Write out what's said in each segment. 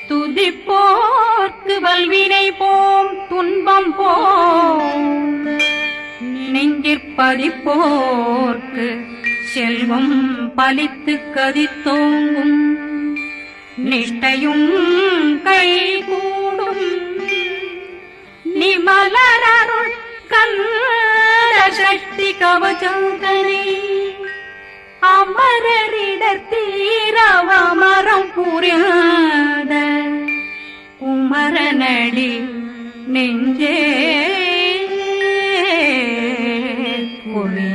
துதிப்போர்க்கு வல்வினை போம் துன்பம் போம் நெஞ்சிற்பதிப்போர்க்கு செல்வம் பலித்து கதித்தோங்கும் நிஷ்டையும் கைகூடும் நிமலரருள் கந்த சக்தி கவசந்தனை அமரரிடத்தீரவமரம் புரியாத குமரனடி நெஞ்சே குழி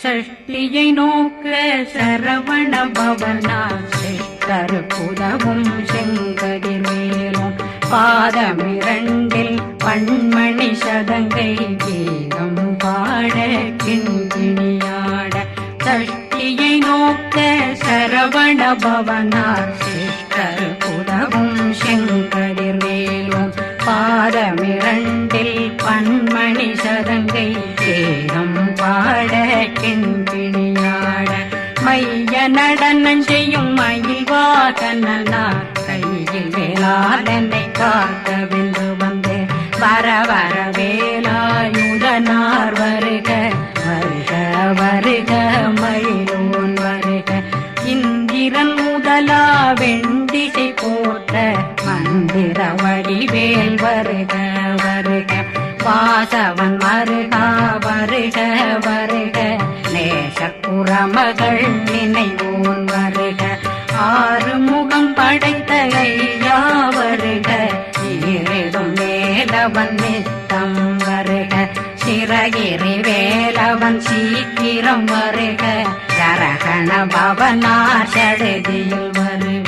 சஷ்டியை நோக்க சரவண பவனா சிஷ்டர் புதவும் செங்கதிர்வேலும் பாதமிரண்டில் பண்மணி சதங்கை கீதம் பாட கிண்கிணியாட சஷ்டியை நோக்க சரவண பவனார் சிஷ்டர் புதவும் செங்கதிர்வேலும் பாதமிரண்டில் பண்மணி சதங்கை கீதம் பாட கிண்கிணியாட மைய நடனம் செய்யும் மயில் வாகனார் கையில் வேளாளனை காக்க வென்று வந்து வர வர வேலாயுதனார் வருக வருக வருக மயிலோன் வருக இந்திரன் முதலா வெண்டிசை போட்ட மந்திர வடிவேல் வருக வருக வாசவன் வருகா வருக வருக நேசக்குறமகள் நினைவோன் வருக ஆறு முகம் படைத்த ஐயா வருக ஈரிடும் வேலவன் நித்தம் வருக சிறகிரி வேலவன் சீக்கிரம் வருக சரகண பவனார் சடுதியில் வருக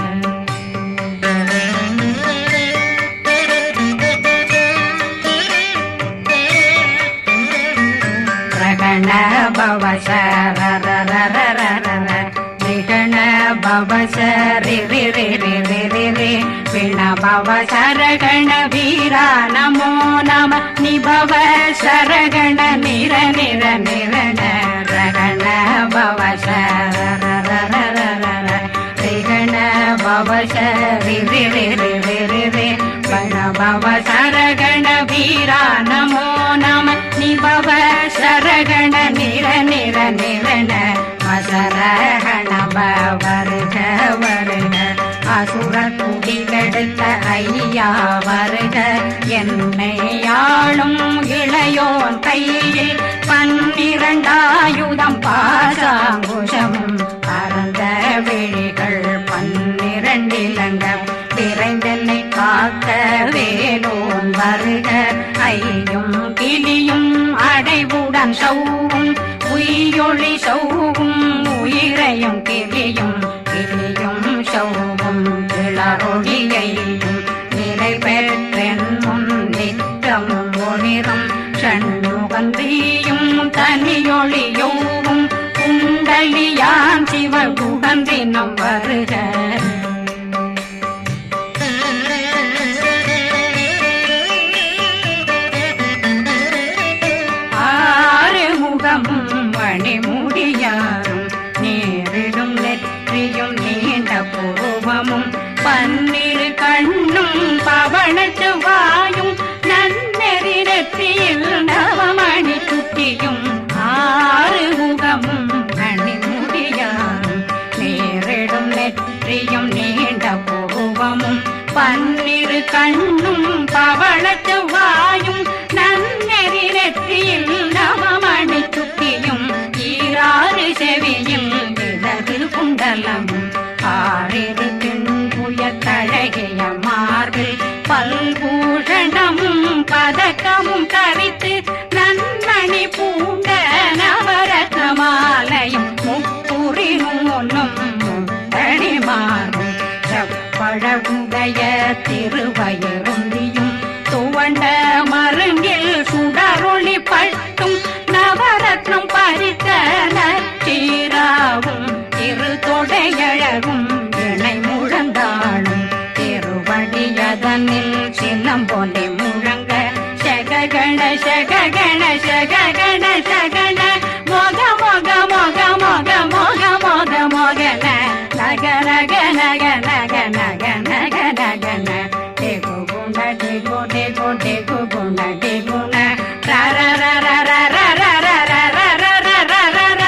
விகண பவசரி விண பவ சரகண வீரா நமோ நம நிபவ சரகண நிர நிர நிரண ரகண பவசரண பவசரி வண பவ சரகண வீரா நமோ நம நிபவ சரகண நிர நிர நிரண மசரகண வருக வருக அசுர குடிகெடுத்த ஐயா வருக என்னை ஆளும் இளையோன் கையில் 12 பாசாங்குஷமும் பரந்த விழிகள் 12 இலங்க விரைந்தென்னை காக்க வேலோன் வருக ஐயும் கிளியும் அடைவுடன் சௌவும் உயிரொளி சௌவும் உயிரையும் கிளியும் கிளியும் சௌவும் கிளரொளியையும் நிலை பெற்றென் முன் நித்தம் ஒளிரும் சண்முகந்தியும் தனியொளியோவும் குண்டலியான் சிவகுகந்தினம் வருக மணிமுடியாரும் நேரிடும் நெற்றியும் நீண்ட பூவமும் 12 கண்ணும் பவனத்து வாயும் நன்னெறி நெற்றியில் நவமணி குட்டியும் 6 முகமும் மணிமுடியாரும் நேரிடும் நெற்றியும் நீண்ட பூவமும் 12 கண்ணும் பவனத்து வாயும் நன்னெறி நெற்றியில் நவமணி குட்டியும் 6 செவியில் விலகு குண்டலமும் 6 தின்புய தழகிய மார்பில் பல்பூஷணமும் பதக்கமும் தரித்து நன்மணி பூண்ட நவரத்ன மாலையும் முப்புரி நூலும் முத்தணிமாறும் செப்பழகுடைய திருவயருந்தியும் துவண்ட மருங்கில் சுடரொளி பட்டும் நவரத்னம் பறித்த நச்சீராவும் திருத்தொடையழகும் இணை முழந்தாளும் திருவடியதனில் சின்னம்பொலி முழங்க சககண சககண சககண சகண நக நக நக நக நக நக ந டெகு குண டெகு டெகு டெகு குண டெகுண ர ர ர ர ர ர ர ர ர ர ர ர ர ர ர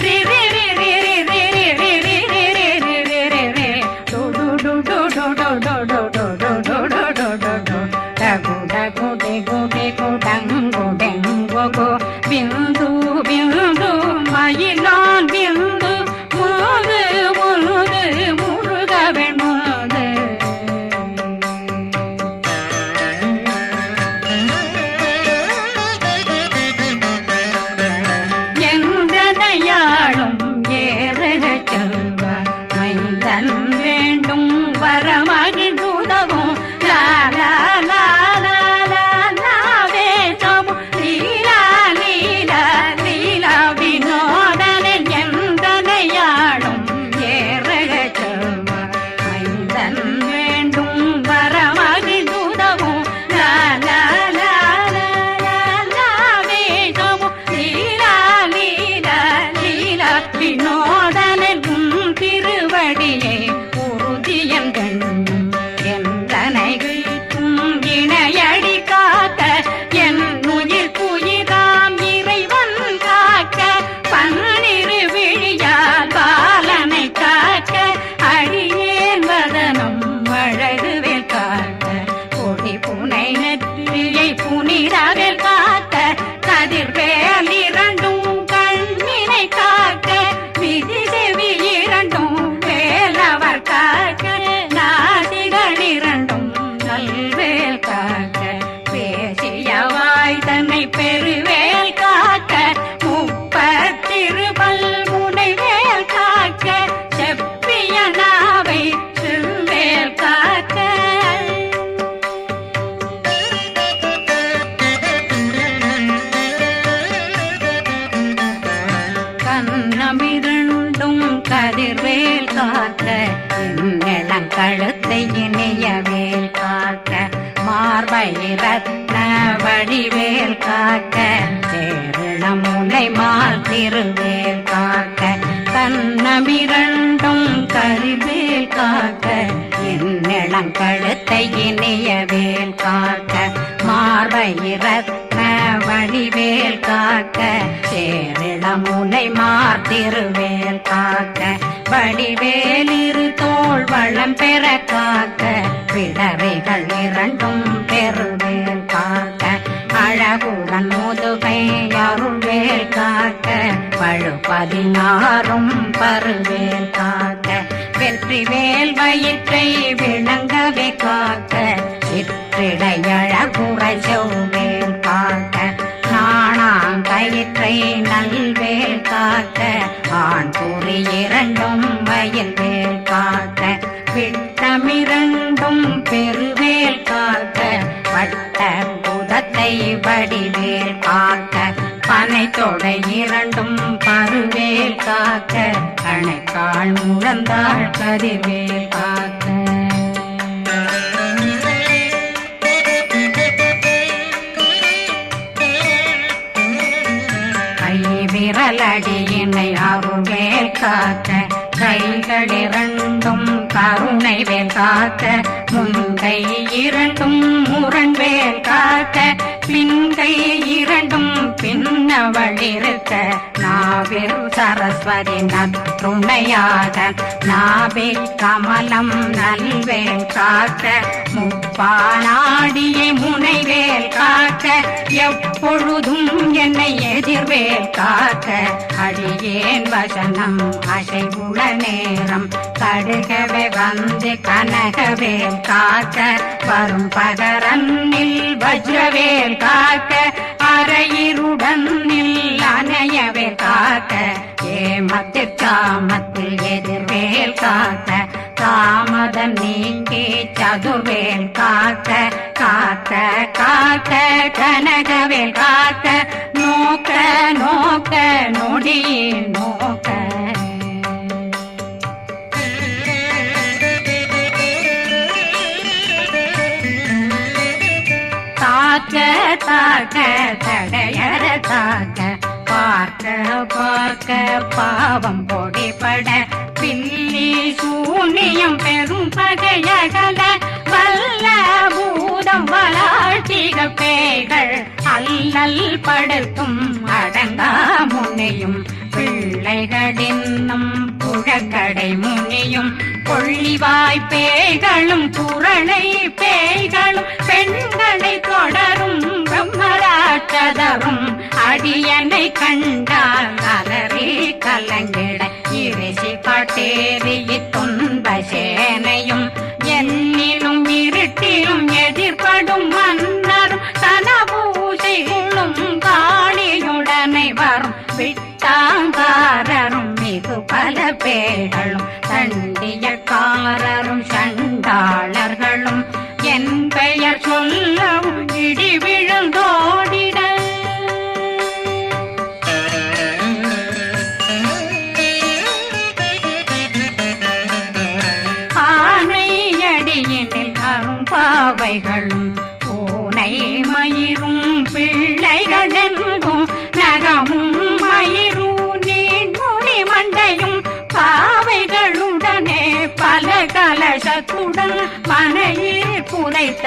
ரி ரி ரி ரி ரி ரி ரி ரி ரி ரி ரி ரி ரி ரி டு டு டு டு டு டு டு டு டு டு டு டு டு டு டு டகு டகு டெகு டெகு டங்கு டெங்கு கு பிந்து பிந்து மயிலான் பிந்து முது முது முருகவன் முது எந்தனையாளும் ஏறுக செல்வ மைந்தன் வேண்டும் வரமகிழ்ந்துதவும் லா லா லா லா லா லா வேஷமும் லீலா லீலா லீலா வினோதனில் எந்தனையாளும் ஏறுக செல்வ மைந்தன் வேண்டும் வரமகிழ்ந்துதவும் லா லா லா லா லா லா வேஷமும் லீலா லீலா லீலா வினோதனில் உன் திருவடியை உறுதியந்தன் என்றனைகளுக்கும் இணையடி காக்க என் உயிர் குயிராம் இறைவன் காக்க பன்னிரு விழியால் பாலனை காக்க அடியேன் வதனம் அழகுவேல் காக்க கொடி புனை நெற்றியை புனிதவேல் காக்க கதிர்வேல் இரண்டும் கண்ணினை காக்க விதி செவி இரண்டும் வேலவர் காக்க நாசிகள் இரண்டும் நல்வேல் காக்க பேசிய வாய் தன்னை பெருவேல் காக்க முப்பத்திருபல் முனைவேல் காக்க செப்பிய நாவை செவ்வேல் காக்க கண்ணமிரண்டும் கதிர்வேல் காக்க இளங்கழுத்தை இணையவேல் காக்க மார்பை ரத்ன வடிவேல் காக்க சேரணமுலை மால் திருவேல் காக்க கண்ணமிரண்டும் கதிர்வேல் காக்க இளங்கழுத்தை இணையவேல் காக்க மார்பை ரத்ன வடிவேல் காக்க சேரிளமுனை மார்த்திருவேல் காக்க வடிவேல் இரு தோள் வளம் பெற காக்க பிடரைகள் இரண்டும் பெருவேல் காக்க அழகுடன் முதுகை அருள்வேல் காக்க பழு 16 பருவேல் காக்க வெற்றிவேல் வயிற்றை விளங்கவே காக்க சிற்றிடையழகுறை செவ்வேல் காக்க நாணாங்கயிற்றை நல்வேல் காக்க ஆண் குறி இரண்டும் வயல்வேல் காக்க விட்டமிரண்டும் பெருவேல் காக்க வட்ட புதத்தை வடிவேல் காக்க பனை தொடை இரண்டும் பருவேல் காக்க கணைக்கால் முழந்தாள் கதிர்வேல் காக்க விரலடியினை அருள்வேல் காக்க கைகள் இரண்டும் கருணை வேல் காக்க முன்கை இரண்டும் முரண்வேல் காக்க பின்கை இரண்டும் பின்னவளிருக்க நாவில் சரஸ்வதி நற்றுணையாக நாவே கமலம் நல்வேல் காக்க முப்பானாடியை முனைவேல் காக்க எப்பொழுதும் என்னை எதிர்வேல் காக்க அடியேன் வசனம் அசைவுள நேரம் கடுகவே வந்து கனகவேல் காக்க வரும் பகரன்னில் வஜ்ரவேல் காக்க அரையிருடன் அணையவேல் காக்க ஏமத்தில் காமத்தில் எதிர்வேல் காக்க தாமதம் நீங்கி சதுர்வேல் காக்க காக்க காக்க கனகவேல் காக்க நோக்க நோக்க நொடியில் நோக்க தாக்க தாக்க தடையற தாக்க பார்க்க பார்க்க பாவம் பொடிபட பில்லி சூனியம் பெரும் பகையகல வல்ல பூதம் வளாழ்த்திக பேய்கள் அல்லல் படுத்தும் அடங்கா முனையும் பிள்ளைகளின்னும் புழக்கடை முனியும் கொள்ளிவாய் பேய்களும் குரளை பேய்களும் பெண்களை தொடரும் பிரம்மராட்சதரும் அடியனை கண்டால் அலறி கலங்கிட இறைசி பாட்டேறிய துன்ப சேனையும் என்னிலும் இருட்டிலும் எதிர்படும் மன்னரும் தனபூசைகளும் காளியுடனை வரும் விட்டாங்காரரும் மிகு பல பேர்களும் தண்டியக்காரரும் சண்டாளர்களும் என் பெயர் சொல்லவும் இடி விழுந்தோடிட ஆனையடியினில் அரும்பாவைகளும் பூனை மயிரும் பிள்ளைகளெங்கும் நகமும் மயிரும் நீண்முடி மண்டையும் பாவைகளுடனே பல கலசத்துடன் மனையில் புதைத்த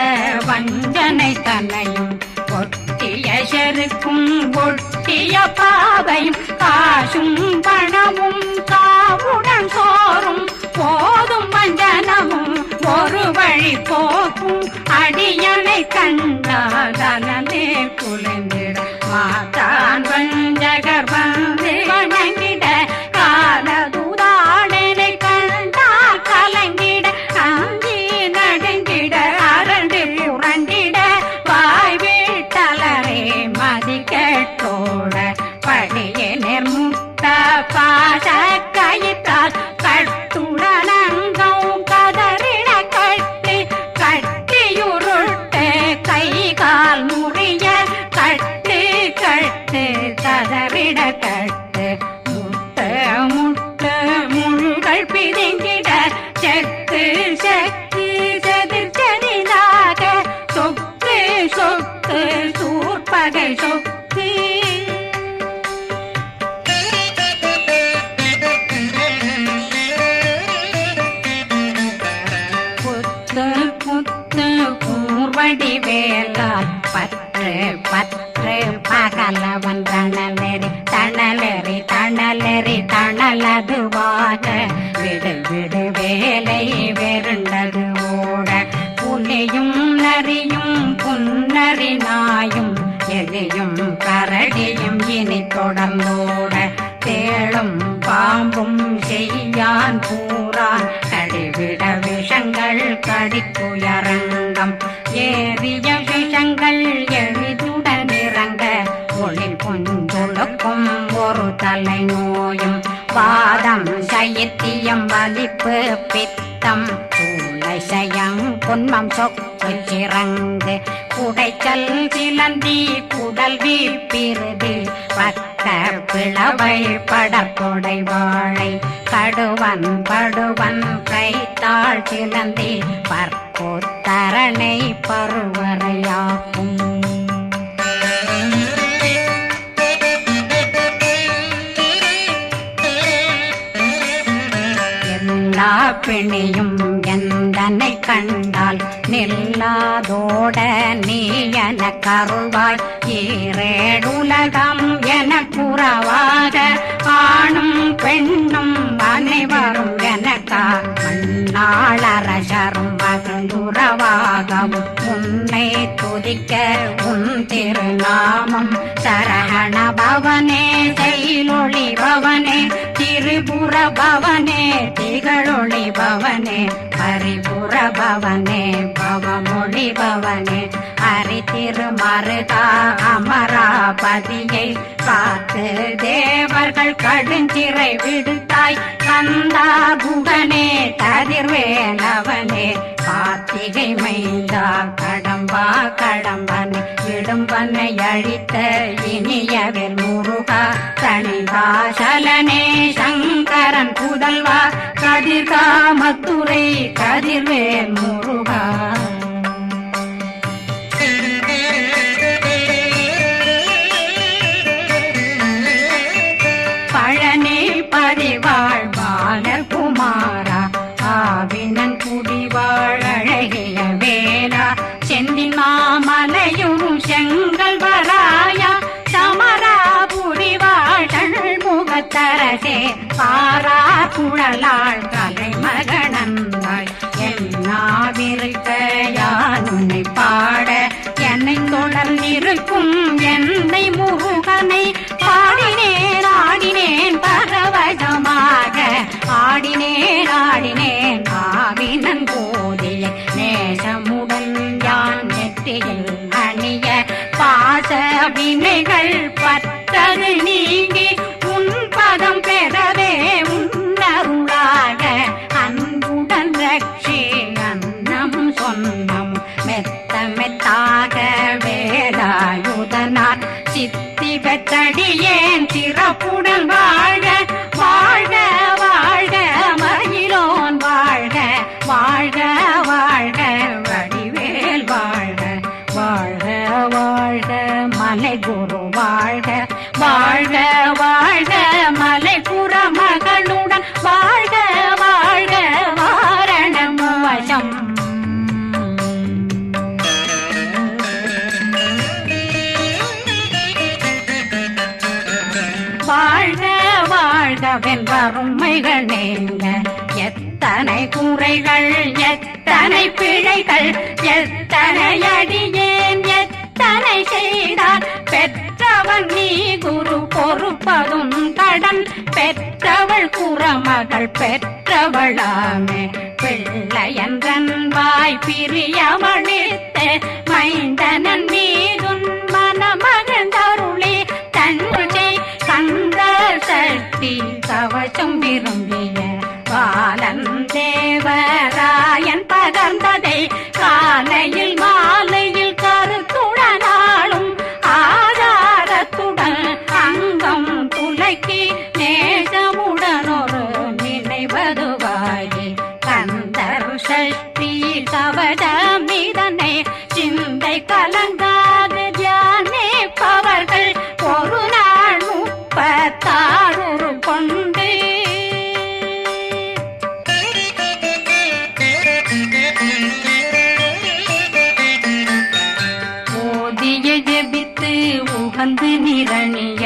வஞ்சனை தன்னையும் ஒட்டிய செருக்கும் ஒட்டிய பாவையும் காசும் பணமும் காவுடன் சோறும் போதும் வஞ்சனமும் ஒரு வழி போக்கும் அடியனை கண்டாலே குலைந்திட மாதான் வஞ்சகர் வந்து வணங்கிட காலதுதாடனை கண்டால் கலங்கிட அஞ்சி நடுங்கிட அரண்டு புரண்டிட வாய் வீட்டலரே மதி கேட்டோட படியே நிர்முட்ட பாச கயிற்றால் கட்டுடனங்கும் கதறிட கட்டி கட்டியுருட்டு கை கால் முறிய கட்டு கட்டு கதறிட கட்டு முட்டு முட்டு முழுகள் பிரிங்கிட செக்கு செக்கு செதிர் செதிலாக சொக்கு சொக்கு சூர்பகை சொக்கு கூர்வடி வேலால் பற்று பற்று பகலவன் தணலெறி தணலெறி தணலெறி தணலதுவாக விடு விடு வேலை வெருண்டது ஓட புலியும் நரியும் புன்னரி நாயும் எலியும் கரடியும் இனி தொடர்ந்தோட தேளும் பாம்பும் செய்யான் பூரான் கடிவிட விஷங்கள் கடித்துயரங்கம் ஏறிய விஷங்கள் எளிதுடன் இறங்க ஒளி பொஞ்சொழுக்கும் ஒரு தலை நோயும் வாதம் சைத்தியம் வலிப்பு பித்தம் சயம் பொன்மம் சொக்கு சிறங்கு குடைச்சல் சிலந்தி குடல் வீப்பிருது பக்க பிளவை படற்கொடை வாழை கடுவன் படுவன் கைத்தாள் சிலந்தி பற்போத்தரணை பருவரையாக்கும் எல்லா பிணியும் எந்தனை கண்டால் நில்லாதோட நீ என கருள்வாய் ஈரேடுலகம் என குறவாக ஆணும் பெண்ணும் அனைவரும் எனக்கா மண்ணாளரசரும் மகிழ்ந்துறவாகவும் உன்னை துதிக்க உன் திருநாமம் சரகண பவனே செயலொளி பவனே திரிபுர பவனே திகழொளி பவனே பரிபுர பவனே பவமொழி பவனே ஹரி திருமருகா அமராபதியை காத்து தேவர்கள் கடுஞ்சிறை விடுத்தாய் கந்தா குகனே கதிர்வேலவனே கார்த்திகை மைந்தா கடம்பா கடம்பன் இடும்பனை அழித்த இனியவில் முருகா தனிதாசலனே சங்கரன் புதல்வா கதிர்காமத்துறை கதிர்வேல் முருகா பழனி பதிவாழ் பாலகுமார நாவினன் குடிவாழ் அழகிய வேளா செந்தின் மாமலையும் செங்கல் வராயா சமராபுரிவாழ் முகத்தரசே பாரா குழலாள் கலைமகனந்தாய் என்னாவிருக்க யான் உன்னை பாட என்னை தொடர்ந்திருக்கும் என்னை முருகனை பாடினேன் ஆடினேன் பரவசமாக ஆடினேன் ஆடினேன் ஆவினன் போதிய நேசமுடன் யான் நெற்றியில் அணிய பாச வினைகள் பற்றது நீங்கி உன் பதம் பெறவே உன்னருளாக அன்புடன் ரட்சி அன்னம் சொன்னம் மெத்த மெத்தாக வேலாயுதனார் சித்தி பெற்றடியேன் சிறப்புடன் வாழ்க வாழ்க வாழ்க மயிலோன் வாழ்க வாழ்க வாழ்க வடிவேல் வாழ்க வாழ்க வாழ்க மலை குரு வாழ்க வாழ்க வாழ்க மலை புற மகளுடன் வாழ்க வாழ்க வாரணம் வசம் வாழ்க வாழ்க வென்றருமைகள் நீங்க எத்தனை குறைகள் எத்தனை பிழைகள் எத்தனை அடியேன் எத்தனை செய்தார் பெற்றவன் நீ குரு பொறுப்பதும் கடன் பெற்றவள் குறமகள் பெற்றவளாமே பிள்ளையன்றன் வாய் பிரியமளித்த மைந்தனன் மீதுன் மனமகந்தருளே தன்னை கந்த சக்தி கவசம் விரும்பிய பாலன் தேவராயன் பகர்ந்ததை காலையில் மாலையில் கருத்துடனாலும் ஆதாரத்துடன் அங்கம் துலக்கி நேசமுடனொரு நினைவதுவாகி கந்தர் சக்தி கவசமிதனை சிந்தை கலங்காது தியானிப்பவர்கள் ஒரு நாள் 36 கொண்டு ஓதிய ஜெபித்து உகந்து நிரணிய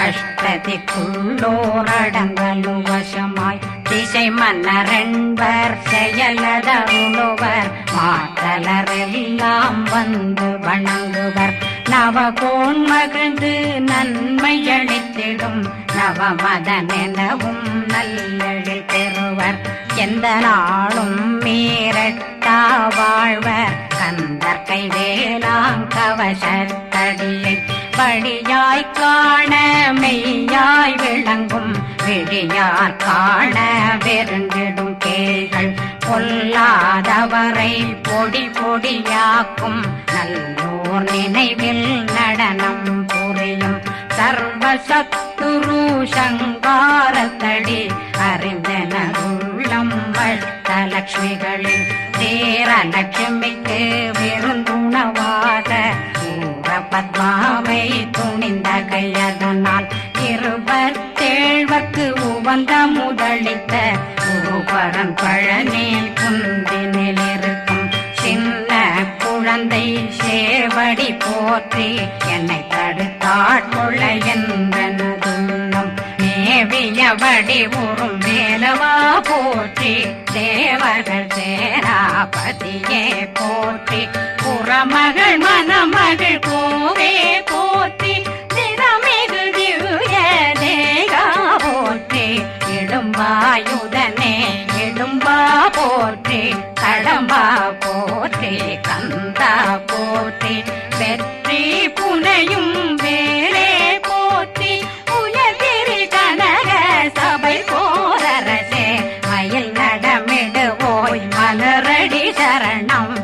அஷ்டதிக்குள்ளோரடங்கலு வசமாய் திசை மன்னரென்பர் செயலதருளுவர் மாற்றலரெல்லாம் வந்து வணங்குவர் நவகோன் மகிழ்ந்து நன்மையளித்திடும் நவமதனெனவும் நல்லெழில் பெறுவர் எந்த நாளும் மீறட்டா வாழ்வர் கந்தற்கை வேளாங்கவசத்தடியை படியாய் காண மெய்யாய் விளங்கும் விழியார் காண வெருண்டிடும் கேள்கள் பொல்லாதவரை பொடி பொடியாக்கும் நல்லோர் நினைவில் நடனம் புரியும் சர்வசத்துரு சங்காரத்தடி அறிந்தனருள்ளம் வட்டலட்சுமிகளின் தேரலட்சுமிக்கு விருந்துணவாத பத்மாவை துணிந்த கையதனால் 27 உவந்த முதலித்த குருபரன் பழனி குந்தினில் இருக்கும் சின்ன குழந்தை சேவடி போற்றி என்னை தடுத்தாட்கொள்ள என்பனதுள்ளம் மேவிய வடிவுறும் வேலவா போற்றி தேவர்கள் சேராபதியே போற்றி புறமகள் மணமகள் கோவே போற்றி திறமிகு திவ்ய தேகா போற்றி இடும்பாயுதனே இடும்பா போற்றி கடம்பா போற்றி கந்தா போற்றி வெற்றி புனையும் வேலே போற்றி உயர்திரு கனக சபை போரரசே மயில் நடமிடுவோய் மலரடி சரணம்